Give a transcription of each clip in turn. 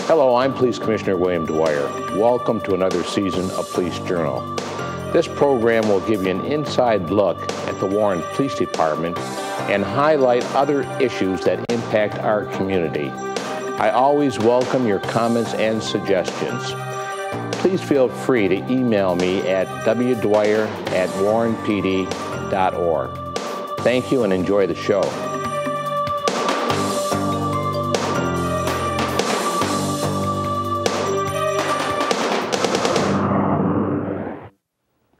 Hello, I'm Police Commissioner William Dwyer. Welcome to another season of Police Journal. This program will give you an inside look at the Warren Police Department and highlight other issues that impact our community. I always welcome your comments and suggestions. Please feel free to email me at wdwyer@warrenpd.org. Thank you and enjoy the show.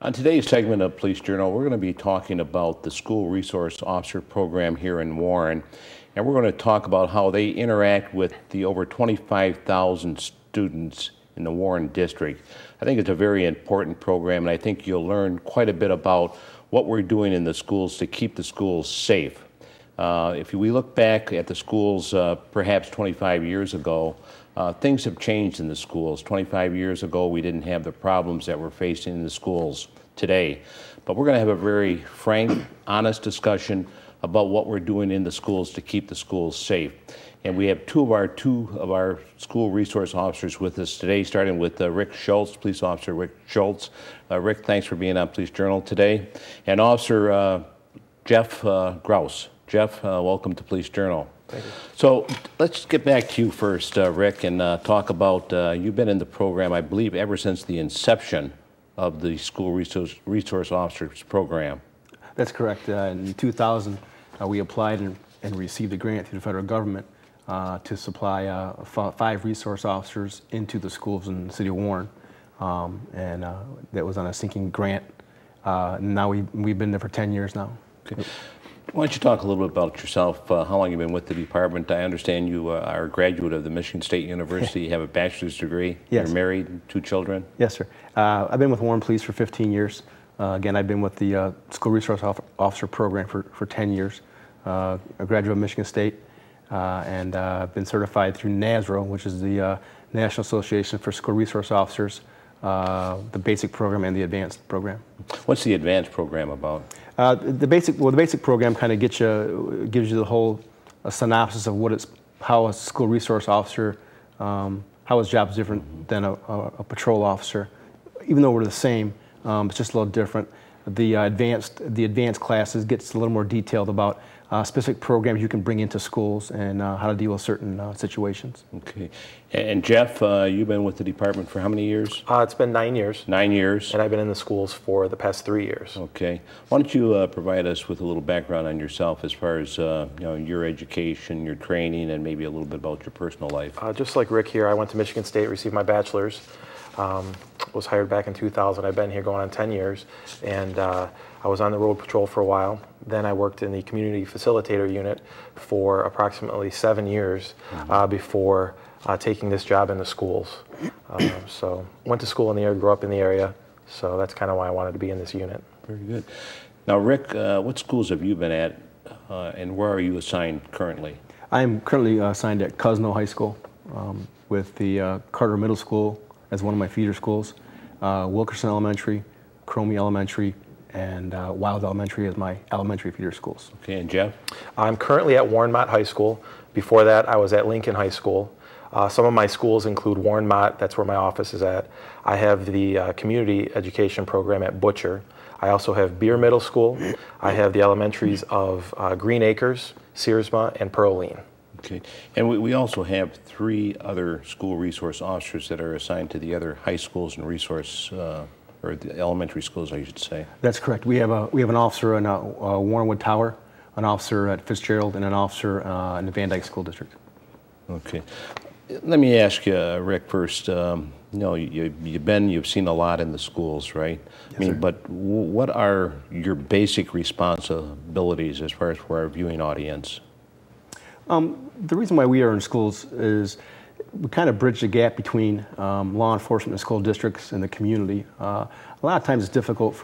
On today's segment of Police Journal, we're going to be talking about the School Resource Officer Program here in Warren, and we're going to talk about how they interact with the over 25,000 students in the Warren District. I think it's a very important program, and I think you'll learn quite a bit about what we're doing in the schools to keep the schools safe. If we look back at the schools perhaps 25 years ago, things have changed in the schools. 25 years ago, we didn't have the problems that we're facing in the schools today. But we're going to have a very frank, honest discussion about what we're doing in the schools to keep the schools safe. And we have two of our school resource officers with us today, starting with Rick Sholz, Police Officer Rick Sholz. Rick, thanks for being on Police Journal today. And Officer Jeff Graus. Jeff, welcome to Police Journal. Thank you. So let's get back to you first, Rick, and talk about, you've been in the program, I believe, ever since the inception of the School Resource Officers Program. That's correct. In 2000, we applied and received a grant through the federal government to supply 5 resource officers into the schools in the city of Warren. And that was on a sinking grant. Now we've been there for 10 years now. Okay. Why don't you talk a little bit about yourself, how long you've been with the department? I understand you are a graduate of the Michigan State University, you have a bachelor's degree, yes. You're married, 2 children? Yes, sir. I've been with Warren Police for 15 years. Again, I've been with the School Resource Officer Program for 10 years. A graduate of Michigan State, and I've been certified through NASRO, which is the National Association for School Resource Officers, the basic program and the advanced program. What's the advanced program about? The basic program kind of gives you the whole synopsis of how a school resource officer, how his job is different than a patrol officer. Even though we're the same, it's just a little different. The advanced classes gets a little more detailed about specific programs you can bring into schools and how to deal with certain situations. Okay. And Jeff, you've been with the department for how many years? It's been 9 years. 9 years. And I've been in the schools for the past 3 years. Okay. Why don't you provide us with a little background on yourself as far as your education, your training, and maybe a little bit about your personal life. Just like Rick here, I went to Michigan State, received my bachelor's. Was hired back in 2000. I've been here going on 10 years, and I was on the road patrol for a while. Then I worked in the community facilitator unit for approximately 7 years before taking this job in the schools. So went to school in the area, grew up in the area, so that's kind of why I wanted to be in this unit. Very good. Now, Rick, what schools have you been at, and where are you assigned currently? I'm currently assigned at Cosno High School with the Carter Middle School as one of my feeder schools, Wilkerson Elementary, Cromie Elementary, and Wild Elementary as my elementary feeder schools. Okay, and Jeff? I'm currently at Warren Mott High School. Before that, I was at Lincoln High School. Some of my schools include Warren Mott, that's where my office is at. I have the community education program at Butcher. I also have Beer Middle School. I have the elementaries of Green Acres, Searsma, and Pearline. Okay, and we also have 3 other school resource officers that are assigned to the other high schools and resource, or the elementary schools, I should say. That's correct. We have an officer in Warrenwood Tower, an officer at Fitzgerald, and an officer in the Van Dyke School District. Okay, let me ask you, Rick, first. You've seen a lot in the schools, right? Yes, sir. But what are your basic responsibilities as far as for our viewing audience? The reason why we are in schools is we kind of bridge the gap between law enforcement and school districts and the community. A lot of times it's difficult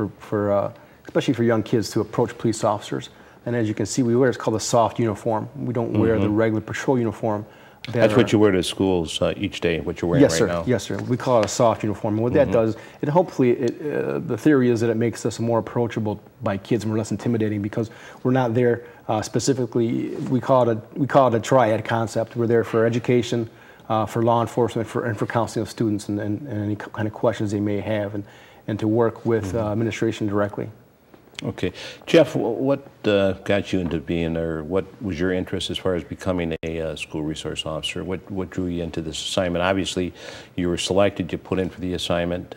especially for young kids to approach police officers. And as you can see, we wear, it's called a soft uniform. We don't wear the regular patrol uniform. That's what you wear to schools each day, what you're wearing right now? Yes, sir. We call it a soft uniform. And what that does, the theory is that it makes us more approachable by kids and we're less intimidating because we're not there specifically, we call it a triad concept. We're there for education, for law enforcement and for counseling of students and any kind of questions they may have, and to work with administration directly. Okay. Jeff, what got you into being, or what was your interest as far as becoming a school resource officer? What drew you into this assignment? Obviously, you were selected, you put in for the assignment.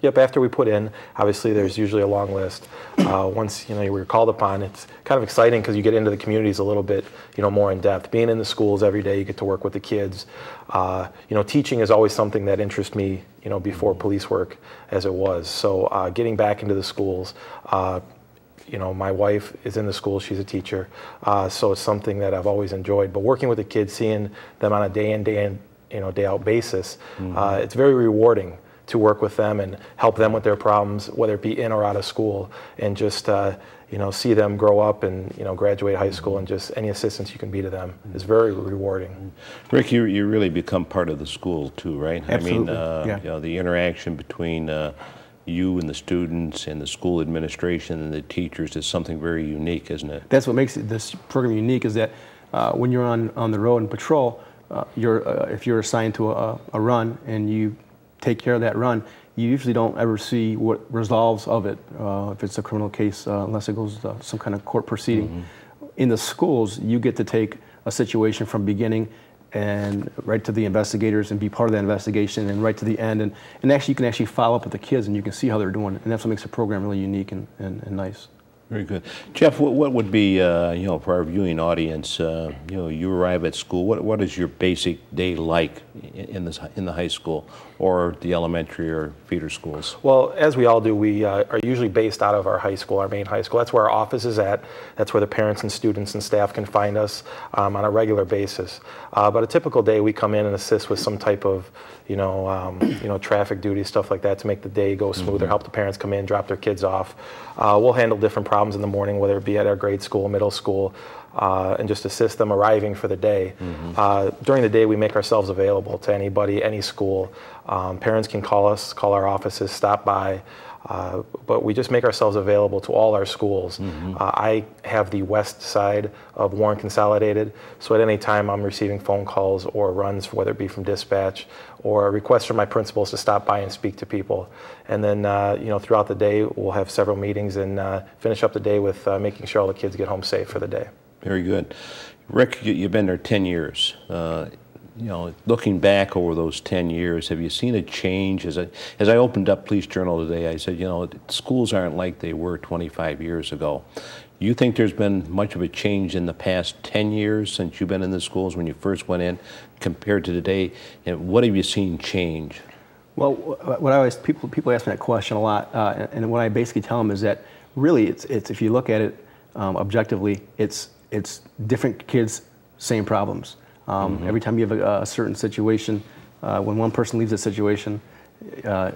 Yep, after we put in, obviously there's usually a long list. Once you were called upon, it's kind of exciting because you get into the communities a little bit more in depth. Being in the schools every day, you get to work with the kids. Teaching is always something that interests me before police work as it was. So getting back into the schools, my wife is in the school, she's a teacher, so it's something that I've always enjoyed. But working with the kids, seeing them on a day in, day out basis, it's very rewarding to work with them and help them with their problems, whether it be in or out of school, and just see them grow up and graduate high school, and just any assistance you can be to them is very rewarding. Rick, you really become part of the school too, right? Absolutely. I mean, the interaction between you and the students and the school administration and the teachers is something very unique, isn't it? That's what makes this program unique, is that when you're on the road and patrol, if you're assigned to a run and you take care of that run, you usually don't ever see what resolves of it, if it's a criminal case, unless it goes to some kind of court proceeding. In the schools, you get to take a situation from beginning and right to the investigators and be part of that investigation, and right to the end, and actually you can actually follow up with the kids and you can see how they're doing, and that's what makes the program really unique and nice. Very good. Jeff, what would be, for our viewing audience, you arrive at school, what is your basic day like in the high school or the elementary or feeder schools? Well, as we all do, we are usually based out of our high school, our main high school. That's where our office is at. That's where the parents and students and staff can find us on a regular basis. But a typical day, we come in and assist with some type of traffic duty, stuff like that, to make the day go smoother, help the parents come in, drop their kids off. We'll handle different problems in the morning, whether it be at our grade school, middle school, and just assist them arriving for the day. During the day, we make ourselves available to anybody, any school. Parents can call us, call our offices, stop by. But we just make ourselves available to all our schools. I have the west side of Warren Consolidated, so at any time I'm receiving phone calls or runs, whether it be from dispatch or requests from my principals to stop by and speak to people. And then throughout the day we'll have several meetings and finish up the day with making sure all the kids get home safe for the day. Very good. Rick, you've been there 10 years. Looking back over those 10 years, have you seen a change? As I opened up Police Journal today, I said, schools aren't like they were 25 years ago. Do you think there's been much of a change in the past 10 years since you've been in the schools when you first went in compared to today? And what have you seen change? Well, what I always, people ask me that question a lot, and what I basically tell them is that really it's if you look at it objectively, it's different kids, same problems. Every time you have a certain situation, when one person leaves a situation,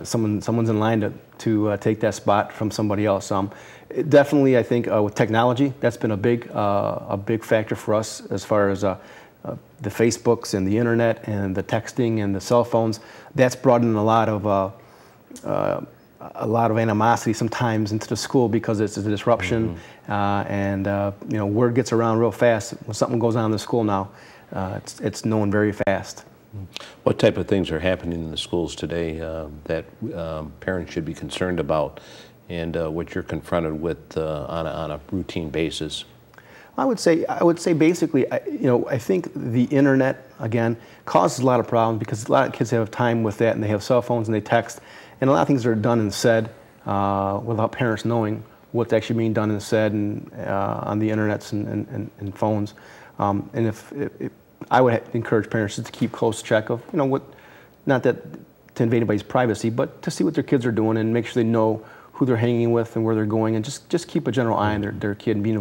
someone's in line to take that spot from somebody else. Definitely, I think with technology, that's been a big factor for us as far as the Facebooks and the internet and the texting and the cell phones. That's brought in a lot of animosity sometimes into the school because it's a disruption, and word gets around real fast. When something goes on in the school now, it's known very fast. What type of things are happening in the schools today that parents should be concerned about, and what you're confronted with on a routine basis? I would say basically, I think the internet again causes a lot of problems because a lot of kids have time with that, and they have cell phones and they text, and a lot of things are done and said without parents knowing what's actually being done and said and on the internets and phones. And if I would encourage parents to keep close check of not that to invade anybody's privacy, but to see what their kids are doing and make sure they know who they're hanging with and where they're going, and just keep a general eye on their kid and being